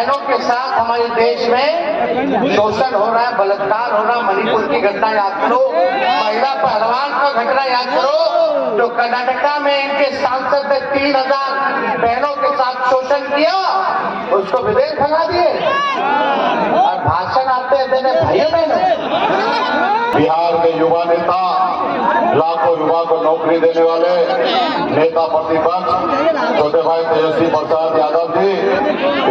बहनों के साथ हमारे देश में शोषण हो रहा है, बलात्कार हो रहा है। मणिपुर की घटना याद करो, महिला पहलवान का घटना याद करो, जो कर्नाटका में इनके सांसद ने 3000 बहनों के साथ शोषण किया, उसको विदेश भगा दिए और भाषण आते हैं देने भाइयों बहनों। बिहार के युवा नेता, लाखों युवा को नौकरी देने वाले नेता प्रतिपक्ष छोटे भाई तेजस्वी प्रसाद यादव जी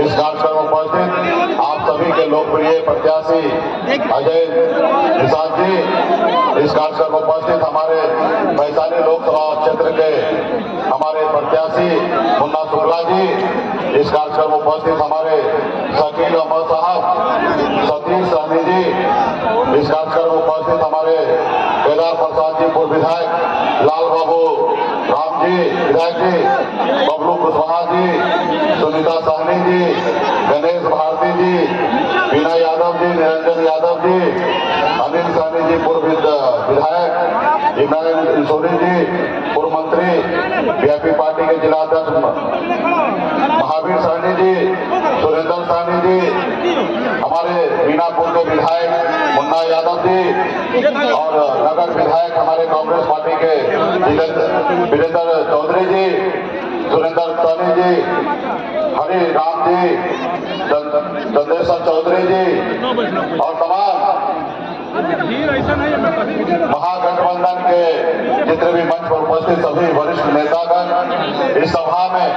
इस कार्यक्रम में उपस्थित, आप सभी के लोकप्रिय प्रत्याशी अजय निषाद जी इस कार्यक्रम में उपस्थित, हमारे वैशाली लोकसभा क्षेत्र के हमारे प्रत्याशी मुन्ना शुक्ला जी इस कार्यक्रम में उपस्थित, हमारे शकील अहमद साहब, सतीश सहनी जी इस कार्यक्रम में उपस्थित, हमारे केदार प्रसाद जी पूर्व विधायक, लाल बाबू राम जी विधायक जी, बबलू कुशवाहा जी, सुनीता सहनी जी, गणेश भारती जी, बीना यादव जी, निरंजन यादव जी, अनिल सहनी जी पूर्व विधायक, इमरान इंसोरी जी पूर्व मंत्री, बीजेपी पार्टी के जिला अध्यक्ष महावीर सहनी जी, सुरेंद्र सहनी जी, हमारे मीनापुर के विधायक मुन्ना यादव जी और नगर विधायक हमारे कांग्रेस पार्टी के वीरेंद्र चौधरी जी, सुरेंद्र सहनी जी, हरि राम जी, चंद्रेश्वर चौधरी जी और तमाम महागठबंधन के जितने भी मंच पर उपस्थित सभी वरिष्ठ नेतागण, इस सभा में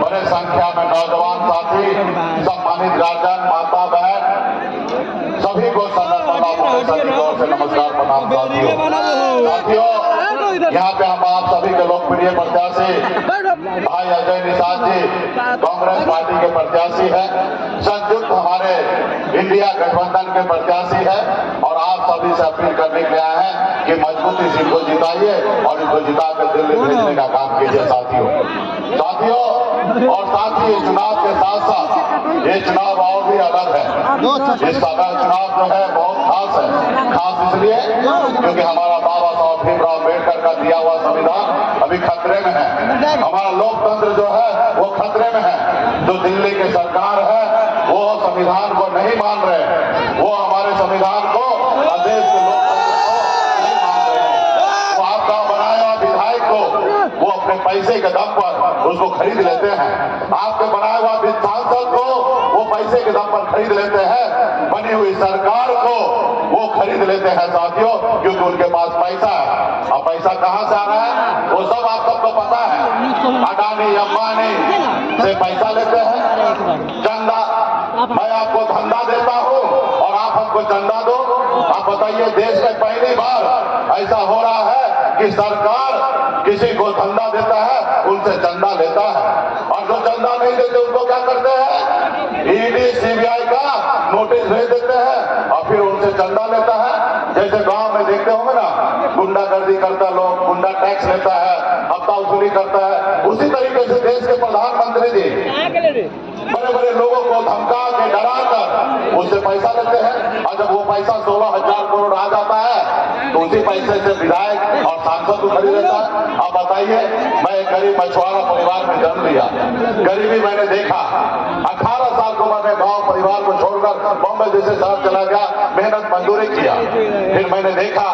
बड़े संख्या में नौजवान साथी, सम्मानित गार्जियन, माता बहन, सभी को संगठन की ओर से नमस्कार प्रणाम। साथियों, यहाँ पे हम आप सभी के लोकप्रिय प्रत्याशी भाई अजय निषाद जी कांग्रेस पार्टी के प्रत्याशी है, संयुक्त हमारे इंडिया गठबंधन के प्रत्याशी है और आप सभी से अपील करने के लिए आए हैं कि मजबूती से इनको जिताइए और इनको जिता कर दिल्ली भेजने का काम कीजिए। साथियों और साथ ही चुनाव के साथ साथ ये चुनाव और भी अलग है। इस चुनाव जो है बहुत खास है, खास इसलिए क्योंकि हमारा बाबा साहब भीमराव अम्बेडकर का दिया हुआ संविधान अभी खतरे में है, हमारा लोकतंत्र जो है वो खतरे में है। जो दिल्ली की सरकार है वो संविधान को नहीं मान रहे, वो हमारे संविधान को देश के लोकतंत्र को नहीं मान रहे। वो आपका बनाया हुआ विधायक को वो अपने पैसे के दम पर उसको खरीद लेते हैं, आपके बनाया हुआ सांसद को वो पैसे के दम पर खरीद लेते हैं, बनी हुई सरकार को वो खरीद लेते हैं साथियों, क्योंकि उनके पास पैसा है। अब पैसा कहां से आ रहा है वो सब आप सबको पता है। अडानी अंबानी से पैसा लेते हैं, चंदा, मैं आपको धंधा देता हूं और आप हमको चंदा दो। आप बताइए, देश में पहली बार ऐसा हो रहा है कि सरकार किसी को धंधा देता है, उनसे चंदा लेता है, और जो चंदा नहीं देते उनको क्या करते हैं, ईडी सीबीआई का नोटिस भेज देते हैं और फिर उनसे चंदा लेता है। जैसे गांव में देखते होंगे ना, गुंडागर्दी करता लोग, गुंडा टैक्स लेता है, हफ्ता वसूली करता है, उसी तरीके से देश के प्रधानमंत्री जी बड़े बड़े लोगों को धमका के डरा कर उससे पैसा लेते हैं, और जब वो पैसा 16,000 करोड़ आ जाता है तो उसी पैसे से विधायक और सांसद को खरीद लेता है। अब बताइए, मैं एक गरीब मछुआरा परिवार में जन्म लिया, गरीबी मैंने देखा, 18 साल की उम्र में गांव परिवार को छोड़कर बॉम्बे जैसे शहर चला गया, मेहनत मजदूरी किया, फिर मैंने देखा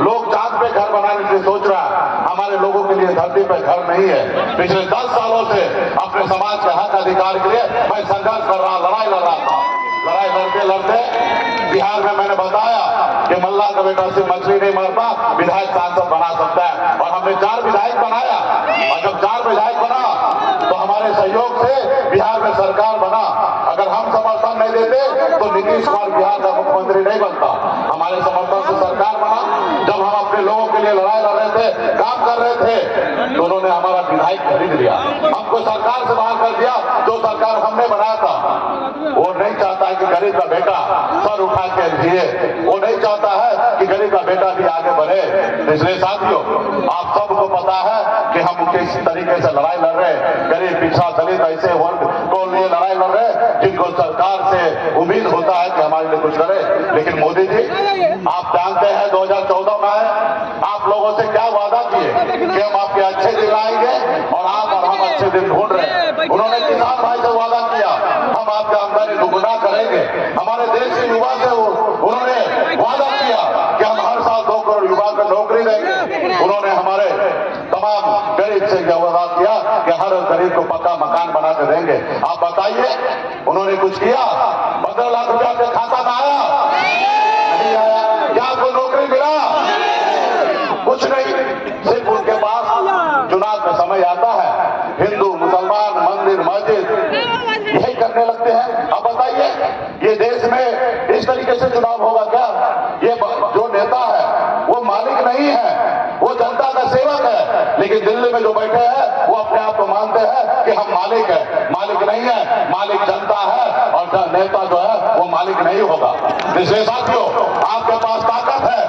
लोग चांद पे घर बनाने के लिए सोच रहा है, हमारे लोगों के लिए धरती पे घर नहीं है। पिछले 10 सालों से अपने समाज के हक अधिकार के लिए मैं संघर्ष कर रहा, लड़ाई लड़ रहा था। लड़ाई लड़ते लड़ते बिहार में मैंने बताया कि मल्लाह का बेटा सिर्फ मछली नहीं मारता, विधायक सांसद बना सकता है, और हमने 4 विधायक बनाया, और जब 4 विधायक बना तो हमारे सहयोग से बिहार में सरकार बना। अगर हम समर्थन नहीं देते तो नीतीश कुमार बिहार का मुख्यमंत्री नहीं बनता, हमारे समर्थन से सरकार बना। जब हम अपने लोगों के लिए लड़ाई लड़ रहे थे, काम कर रहे थे, तो उन्होंने हमारा विधायक खरीद लिया, हमको सरकार से बाहर कर दिया। जो सरकार हमने बनाया था वो नहीं चाहता है कि गरीब का बेटा सर उठा के जिए, वो नहीं चाहता है कि गरीब का बेटा भी आगे बढ़े। इसलिए साथियों, आप सबको पता है कि हम किस तरीके से लड़ाई लड़ रहे हैं, गरीब पिछड़ा दलित ऐसे वर्ग को लिए लड़ाई लड़ रहे हैं जिनको सरकार से उम्मीद होता है कि हमारे लिए कुछ करे। लेकिन मोदी जी, आप जानते हैं 2014 में आप लोगों से क्या वादा किए कि हम आपके अच्छे दिन आएंगे, और आप और हम अच्छे दिन ढूंढ रहे हैं। उन्होंने किसान भाई से वादा किया, हम आपका आमदनी दुगुना करेंगे। हमारे देश के युवा से उन्होंने वादा किया कि हम हर साल 2 करोड़ युवा को नौकरी देंगे। उन्होंने हमारे तमाम गरीब से वादा किया कि हर गरीब को पक्का मकान बना के देंगे। आप बताइए उन्होंने कुछ किया? 15 लाख रुपया आपके खाता में आया? नहीं आया। क्या आपको नौकरी मिला? कुछ नहीं। सिर्फ उनके पास चुनाव का समय आता है, हिंदू मुसलमान मंदिर मस्जिद यही करने लगते हैं। अब बताइए ये देश में इस तरीके से चुनाव होगा क्या? ये जो नेता है वो मालिक नहीं है, वो जनता का सेवक है। लेकिन दिल्ली में जो बैठे हैं वो अपने आप को मानते हैं कि हम मालिक है। मालिक नहीं है, मालिक जनता है और नेता जो है वो मालिक नहीं होगा। इसलिए साथियों आपके पास ताकत है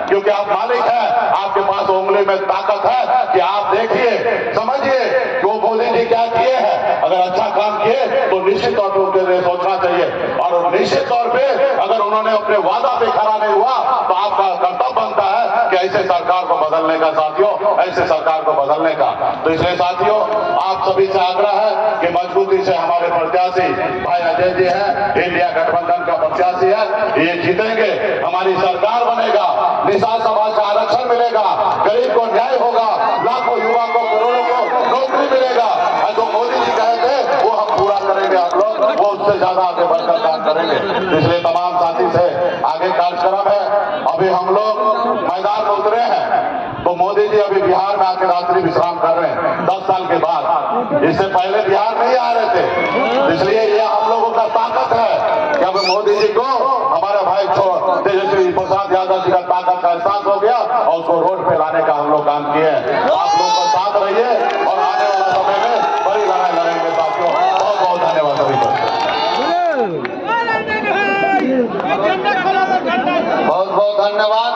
क्योंकि आप मालिक हैं। आपके पास उंगली में ताकत है कि आप देखिए समझिए जो मोदी जी क्या किए हैं। अगर अच्छा काम किए तो निश्चित तौर पर उनके लिए सोचना चाहिए और निश्चित तौर पे अगर उन्होंने अपने वादा पे खड़ा नहीं हुआ तो आपका कर्तव्य बनता है कि ऐसे सरकार को बदलने का। साथियों ऐसे सरकार को बदलने का। तो इसलिए साथियों आप सभी से आग्रह है कि मजबूती से हमारे प्रत्याशी भाई अजय जी हैं, इंडिया गठबंधन का प्रत्याशी है, ये जीतेंगे, हमारी सरकार बनेगा, निषाद समाज का आरक्षण मिलेगा, गरीब को न्याय होगा, लाखों युवा को करोड़ों को नौकरी मिलेगा। और जो मोदी जी कहे थे वो हम पूरा करेंगे। आप लोग वो उससे ज्यादा आगे बढ़कर काम करेंगे। इसलिए तमाम साथी से आगे कार्यक्रम है। अभी हम लोग मैदान में उतरे हैं तो मोदी जी अभी बिहार में आके रात्रि विश्राम कर रहे हैं 10 साल के बाद। इससे पहले बिहार नहीं आ रहे थे। इसलिए ये हम लोगों का ताकत है कि अब मोदी जी को हमारे भाई तेजस्वी प्रसाद यादव जी का ताकत का एहसास हो गया और उसको रोड पे लाने का हम लोग काम किए हैं। आप लोग का साथ रहिए और आने वाला समय में बड़ी लड़ाई लड़ेंगे साथियों। बहुत बहुत धन्यवाद सभी को। बहुत बहुत धन्यवाद।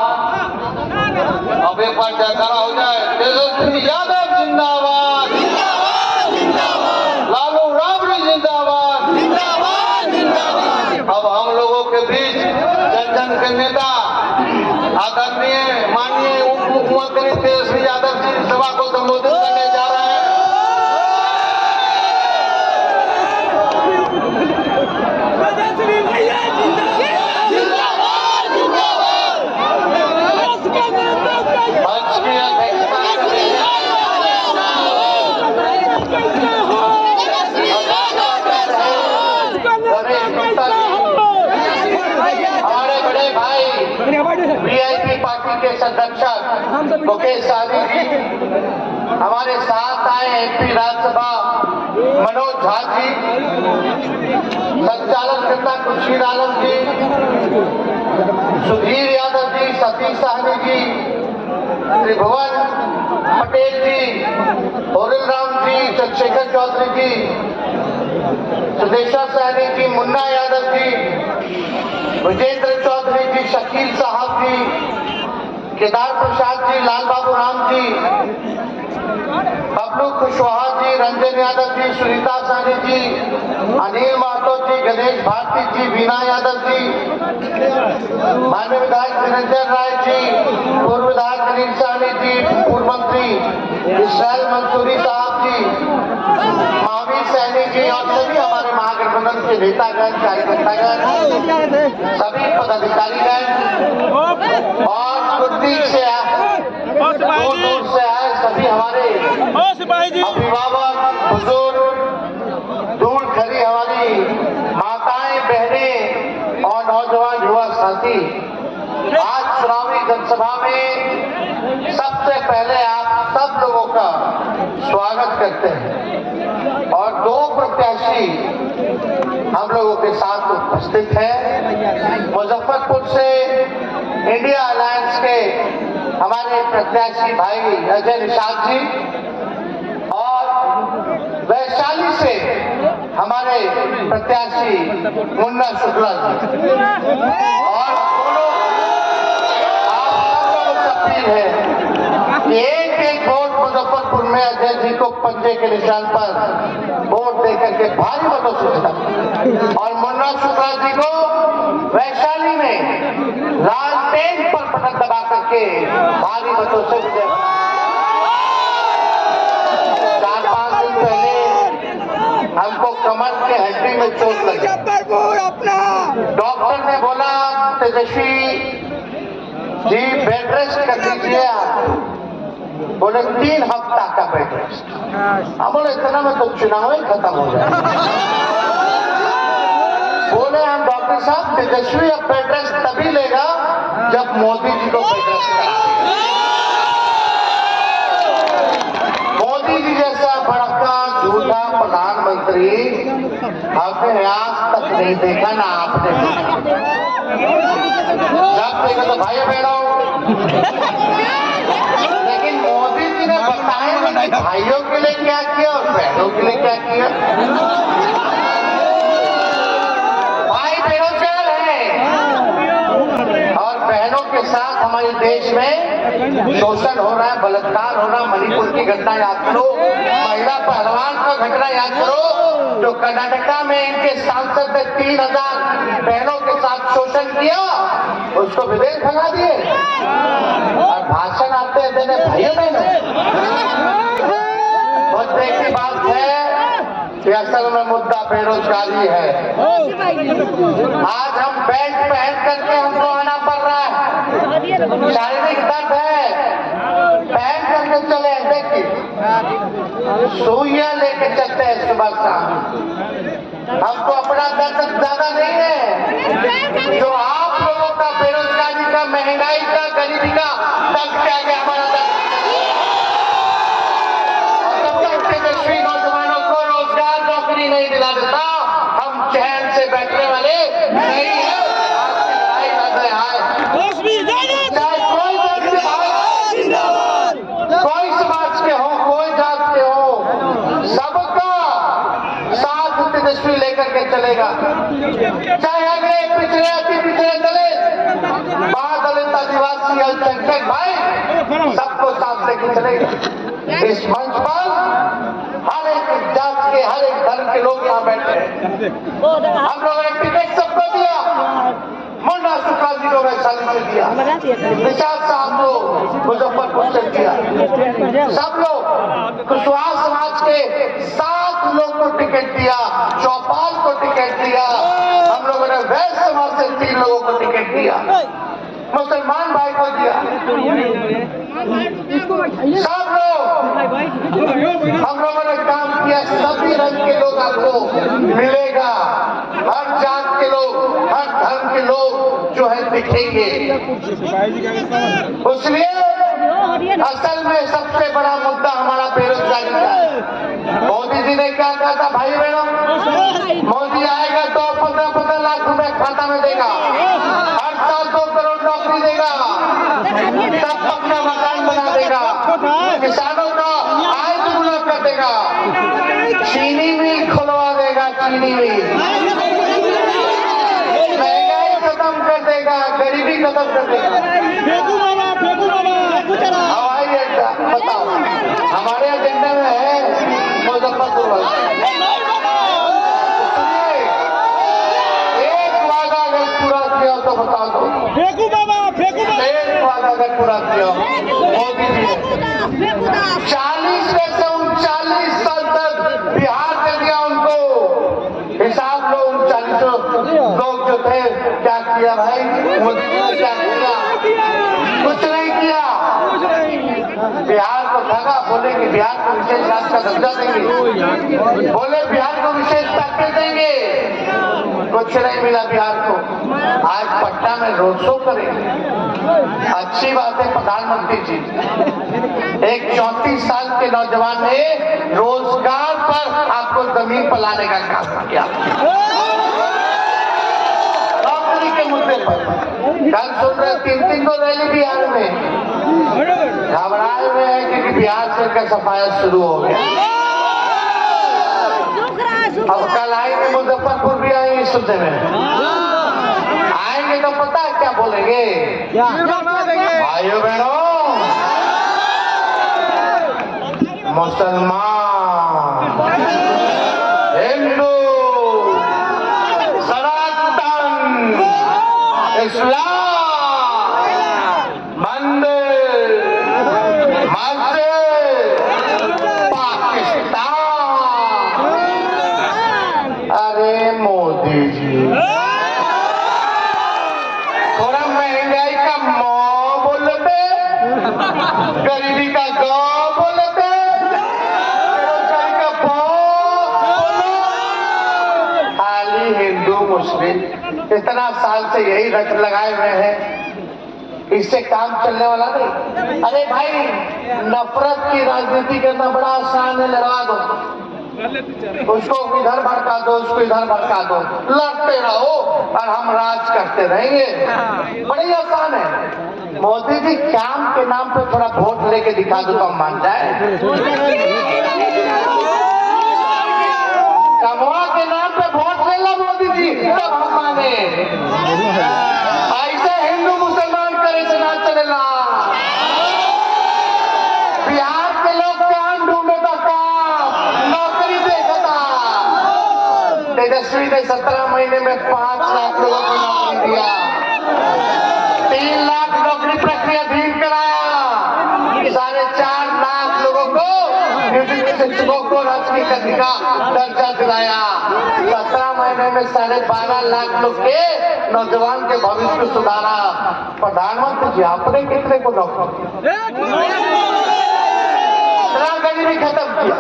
अब एक बार जयकारा हो जाए। तेजस्वी यादव जिंदाबाद, लालू राबड़ी जिंदाबाद। अब हम लोगों के बीच जन जन के नेता आदरणीय माननीय उप मुख्यमंत्री तेजस्वी यादव जी सभा को संबोधित करने जा रहे हैं। मंच की अध्यक्षता हमारे बड़े भाई वीआईपी पार्टी के संरक्षक मुकेश सहनी जी, हमारे साथ आए एमपी राज्यसभा मनोज झा जी, संचालक नेता खुर्शीद आलम जी, सुधीर यादव जी, सतीश सहनी जी, त्रिभुवन पटेल जी, होरिल राम जी, चंद्रशेखर चौधरी जी, सुदेशा सहनी जी, मुन्ना यादव जी, विजेंद्र चौधरी जी, शकील साहब जी, केदार प्रसाद जी, लाल बाबू राम जी, बबलू कुशवाहा जी, रंजन यादव जी, सुनीता सहनी जी, अनिल महतो जी, गणेश भारती जी, वीना यादव जी, माननीय विधायक निरंजन राय जी, पूर्व विधायक अनिल सहनी जी, पूर्व मंत्री इसराइल मंसूरी साहब जी, महावीर सहनी जी और सभी हमारे महागठबंधन के नेतागण, कार्यकर्तागण, सभी पदाधिकारीगण और कुर्दी से दूर दूर से आए सभी हमारे अभिभावक, बुजुर्ग, दूर खड़ी हमारी माताएं, बहनें और नौजवान युवा साथी, आज चुनावी जनसभा में सबसे पहले आप सब लोगों का स्वागत करते हैं और 2 प्रत्याशी हम लोगों के साथ उपस्थित हैं। मुजफ्फरपुर से इंडिया अलायंस के हमारे प्रत्याशी भाई अजय निषाद जी और वैशाली से हमारे प्रत्याशी मुन्ना शुक्ला जी। और दोनों आप सब लोगों से अपील है कि एक वोट मुजफ्फरपुर में अजय जी को पंजे के निशान पर वोट देकर के भारी मतों से जिताएं और मुन्ना शुक्ला जी को वैशाली में लालटेन पर बटन दबा करके भारी मतों से विजय। 4-5 दिन पहले हमको कमर के हड्डी में चोट लगी डॉक्टर ने बोला तेजस्वी जी बेड रेस्ट कर लीजिए आप। बोले 3 हफ्ता का बेड रेस्ट। हम बोले इतना में तो चुनाव ही खत्म हो जाए। बोले हम डॉक्टर साहब तेजस्वी अब बेड रेस्ट तभी लेगा जब मोदी जी को बेड रेस्ट करा मोदी जी जैसा बड़का झूठा प्रधानमंत्री आपने आज तक नहीं देखा ना आपने जब देखा तो भाई बहनों। लेकिन मोदी जी ने बताया नहीं कि भाइयों के लिए क्या किया और बहनों के लिए क्या किया। भाई बेरोजगार है और बहनों के साथ हमारे देश में शोषण हो रहा है, बलात्कार हो रहा है। मणिपुर की घटना याद करो, महिला पहलवान का घटना याद करो जो कर्नाटका में इनके सांसद ने 3000 बहनों के साथ शोषण किया, उसको विदेश भगा दिए और भाषण आते हैं देने भाइयों बहनों। मुद्दे की बात है कि असल में मुद्दा बेरोजगारी है। आज हम बेल्ट पहन करके हमको आना पड़ रहा है, शारीरिक दर्द है, पहन करके चले। देखिए सुइयां लेके चलते हैं सुबह शाम। हमको अपना दर्द ज्यादा नहीं है जो आप लोगों का बेरोजगारी का, महंगाई का, गरीबी का दर्द क्या गया हमारा दर्द। तेजस्वी नौजवानों को रोजगार नौकरी नहीं दिला देता, हम चैन से बैठने वाले नहीं है। कोई समाज के हो, कोई जात के हो, सबका साथ तेजस्वी लेकर के चलेगा। चाहे अगले पिछड़े अति पिछड़े दलित, महादलित, आदिवासी, अल्पसंख्यक भाई, सबको साथ लेकर चलेगा। इस मंच पर हर एक जात के, हर एक धर्म के लोग यहाँ बैठे हैं। हम लोगों ने टिकट सबको दिया। मुन्ना शुक्ला जी को वैशाली से दिया, निषाद साहब को मुजफ्फरपुर से दिया, सब लोग कुशवाहा समाज के 7 लोग को टिकट दिया, चौपाल को टिकट दिया, हम लोगों ने वैश्य समाज से 3 लोगों को टिकट दिया, मुसलमान भाई को दिया। सब लोग हम लोगों ने काम किया। सभी रंग के लोग आपको मिलेगा, हर जात के लोग, हर धर्म के लोग जो है दिखेंगे। इसलिए असल में सबसे बड़ा मुद्दा हमारा बेरोजगारी का है। मोदी जी ने क्या कहा था भाई बहनों? मोदी आएगा तो 15-15 लाख रुपए खाता में देगा, हर साल 2 करोड़ नौकरी देगा, सब अपना मकान बना देगा, किसानों का आय दुगुना कर देगा, चीनी मिल खुलवा देगा, चीनी मिल, महंगाई खत्म कर देगा, गरीबी खत्म कर देगा। हवाई अड्डा बताओ, हमारे एजेंडा में है मुजफ्फरपुर वाला। एक वादा अगर पूरा किया तो बता दो, एक वादा अगर पूरा किया मोदी जी ने 40 में से 39 साल तक बिहार दे दिया उनको। हिसाब लो 39 लोग जो थे क्या किया भाई मोदी जी ने? क्या किया? कुछ नहीं किया। बिहार को ठगा, बोले कि बिहार को विशेष राज्य का दर्जा देंगे, बोले बिहार को विशेष पैकेज देंगे, कुछ नहीं मिला बिहार को। आज पटना में रोड शो करेंगे। अच्छी बात है प्रधानमंत्री जी, एक 34 साल के नौजवान ने रोजगार पर आपको जमीन पर लाने का काम किया, नौकरी के मुद्दे पर। कल सुन रहे 3-3 को रैली बिहार में, घबराए हुए हैं क्योंकि बिहार से का सफाया शुरू हो गया। अब कल आएंगे, मुजफ्फरपुर भी आएंगे सुनने में, आएंगे तो पता है क्या बोलेंगे? भाइयों बहनों, मुसलमान, हिंदू, सनातन, इस्लाम, मंदिर, मस्जिद, पाकिस्तान। अरे मोदी जी गरीबी का गाँव बोलते, बेरोजगारी का भाव बोलो। खाली हिंदू मुस्लिम इतना साल से यही रट लगाए हुए हैं, इससे काम चलने वाला नहीं। अरे भाई, नफरत की राजनीति करना बड़ा आसान है, लड़वा दो, उसको इधर भड़का दो, उसको इधर भड़का दो, लड़ते रहो और हम राज करते रहेंगे। बड़ी आसान है। मोदी जी काम के नाम पे थोड़ा वोट लेके दिखा दो तो हम मान जाए। कमवा के नाम पे वोट ले लो मोदी जी, तब हम माने। ऐसे हिंदू मुसलमान करे से ना चलेगा। बिहार के लोग काम ढूंढे का काम, नौकरी देखता। तेजस्वी ने 17 महीने में 5 लाख लोगों को नौकरी दिया, 3 लाख नौकरी प्रक्रियाधीन कराया, 4.5 लाख लोगों को नियोजित शिक्षकों को राजकीय कद्र का दर्जा दिलाया, 17 महीने में 12.5 लाख लोग के नौजवान के भविष्य को सुधारा। प्रधानमंत्री जी आपने कितने को नौकरी, गरीबी खत्म किया।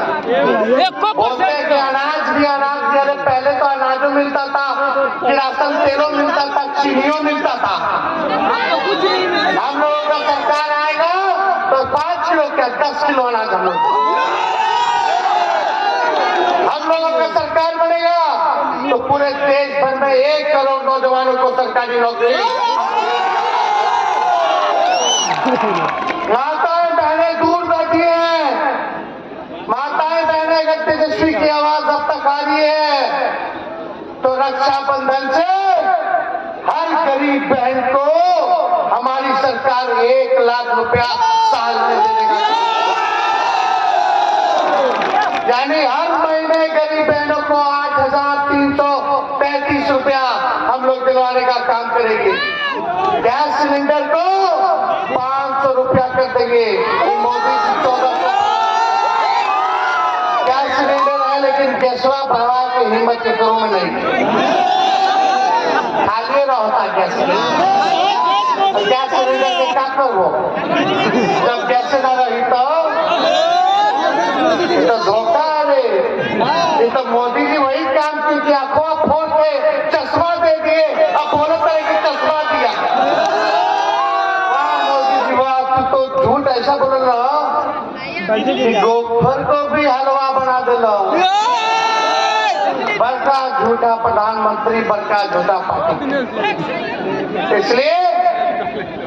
बोलते हैं कि अनाज भी अनाज दिया। अरे पहले तो अनाजों मिलता था, किरासन तेलों मिलता था, चीनियों मिलता था। हम लोगों का सरकार आएगा तो 5 किलो क्या 10 किलो अनाज हम लोगों का सरकार बनेगा तो पूरे देश भर में 1 करोड़ नौजवानों को सरकारी नौकरी। माताएं बहनें दूर बैठी हैं, माताएं बहनें अगर तेजस्वी की आवाज अब तक आ रही है तो रक्षाबंधन से हर गरीब बहन को हमारी सरकार 1 लाख रुपया साल में देगा। यानी हर महीने गरीब बहनों को 8,333 रुपया हम लोग दिलवाने का काम करेंगे। गैस सिलेंडर को 500 रुपया कर देंगे। मोदी जी 1400 गैस सिलेंडर है, लेकिन गैसवा बढ़वा के हिम्मत के करो में नहीं, खाली रहता गैस सिलेंडर। गैस सिलेंडर के क्या करो, जब गैस ना रही तो धोखा है। ये तो मोदी जी वही काम की कि अफवाह फोड़ के चश्मा दे दिए, अब बोलो तरह की चश्मा दिया। वाह मोदी जी वाह, तो झूठ ऐसा बोल रहा कि गोबर को भी हलवा बना देना। बड़का झूठा प्रधानमंत्री, बड़का झूठा पार्टी। इसलिए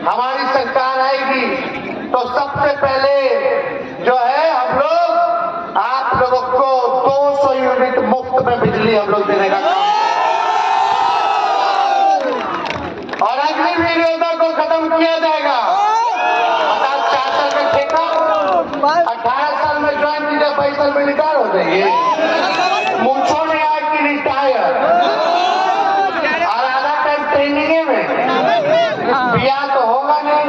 हमारी सरकार आएगी तो सबसे पहले जो है हम लोग आप लोगों को 200 यूनिट मुफ्त में बिजली हम लोग देने का काम, और अग्निवीर योजना को खत्म किया जाएगा। 4 साल में ठेका, 18 साल में ज्वाइन कीजिए, 22 साल में रिटायर हो जाएंगे। मूछों ने आज की रिटायर और आधा टाइम ट्रेनिंग में, बिया तो होगा नहीं,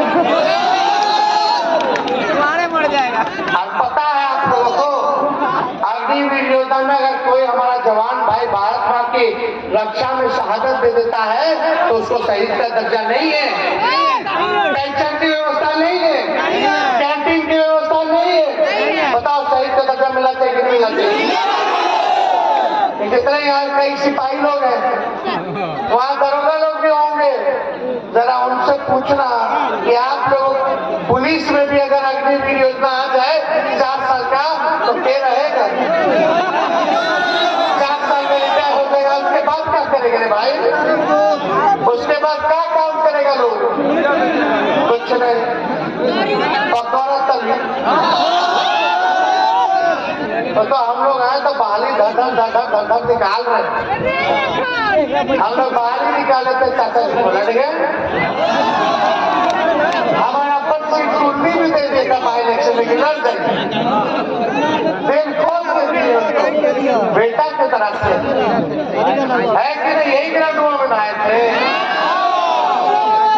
मर जाएगा। और पता है आप लोगों को, अग्निवीर योजना में अगर कोई हमारा जवान भाई भारत माँ की रक्षा में शहादत दे देता है तो उसको शहीद का दर्जा नहीं है, पेंशन की व्यवस्था नहीं है, कैंटीन की व्यवस्था नहीं है। बताओ शहीद का दर्जा मिला चाहिए कि नहीं मिला चाहिए? जितने यहाँ कई सिपाही लोग हैं, वहाँ दरोगा लोग भी होंगे, जरा उनसे पूछना कि आप लोग पुलिस में भी अगर अग्निवीर योजना आ जाए 4 साल का तो क्या रहेगा? 4 साल में रिटायर हो जाएगा, उसके बाद क्या करेगा रे भाई? उसके बाद क्या काम करेगा लोग? कुछ नहीं, पकौड़ा तली। तो हम लोग आए तो बाली धड़ निकाल रहे, हम लोग बाहर ही निकाले थे। चाचा जी को लड़ गए, हमारा अपन सीट कुर्सी भी दे देगा बाई इलेक्शन में, लड़ जाएगी, दिल खोल के दिए उसको बेटा की तरफ से, है कि नहीं? यही ग्राउंड में आए थे,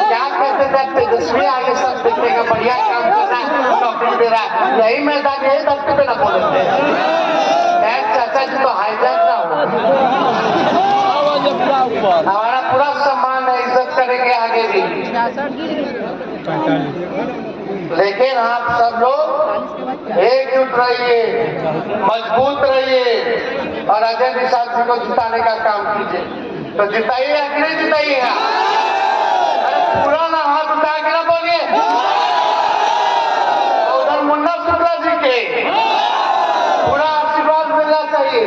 क्या कहते थे तेजस्वी आगे सब देखने का बढ़िया काम करना है, नौकरी दे रहा है, यही मैदान यही धरती पे ना बोले थे। चाचा जी तो हाईजैक ना हो, हमारा पूरा सम्मान है, इज्जत करेंगे आगे भी। लेकिन आप सब लोग एकजुट रहिए, मजबूत रहिए और अजय निषाद जी को जिताने का काम कीजिए। तो जिताइएगा कि नहीं जिताइएगा? अरे पूरा ना हाथ उठा के ना बोलिए। उधर मुन्ना शुक्ला जी के पूरा आशीर्वाद मिलना चाहिए।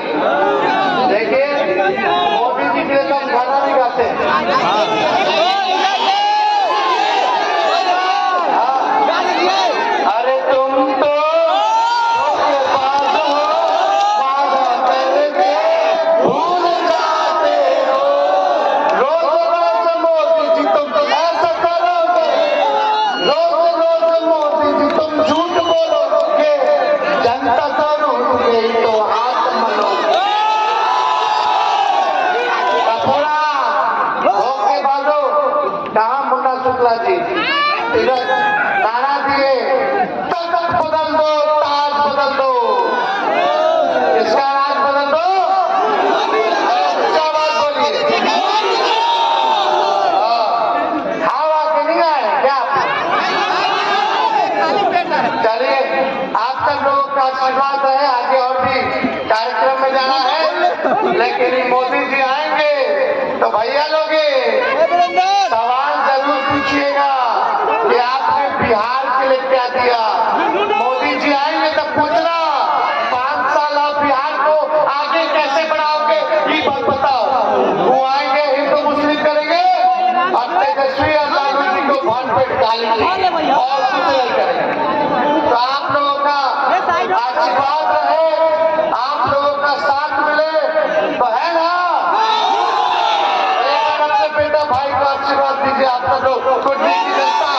देखिए मोदी जी के लिए तो हम गाना भी गाते हैं। अरे तुम तो धोखेबाज हो, वादा करके भूल जाते हो। रोज रोज मोदी जी तुम ऐसा करोगे, रोज रोज मोदी जी तुम झूठ बोलोगे, जनता तो रूठ गई तो हाथ मलोगे। कपूरा धोखेबाजो, कहाँ मुन्ना शुक्ला जी? इधर नारा दिए तख्त बदल दो, ताज बदल दो, इसका राज बदल दो। क्या बात बोलिए? हवा के नहीं आए क्या? चलिए आप सब लोगों का आशीर्वाद है, आगे और भी कार्यक्रम में जाना है, लेकिन मोदी जी आएंगे तो भैया लोगे सवाल जरूर पूछिएगा कि आपने बिहार के लिए क्या दिया। मोदी जी आएंगे तो पूछना 5 साल आप बिहार को आगे कैसे बढ़ाओगे, ये बात बताओ। वो आएंगे हिंदू मुस्लिम करेंगे और तेजस्वी और लालू जी को वोट पे डालेंगे और कुछ नहीं करेंगे। तो आप लोगों का आशीर्वाद रहे, आप लोगों का साथ मिले तो है ना। एक अपने बेटा भाई को आशीर्वाद दीजिए आप सब लोग। गुड नीति जनता।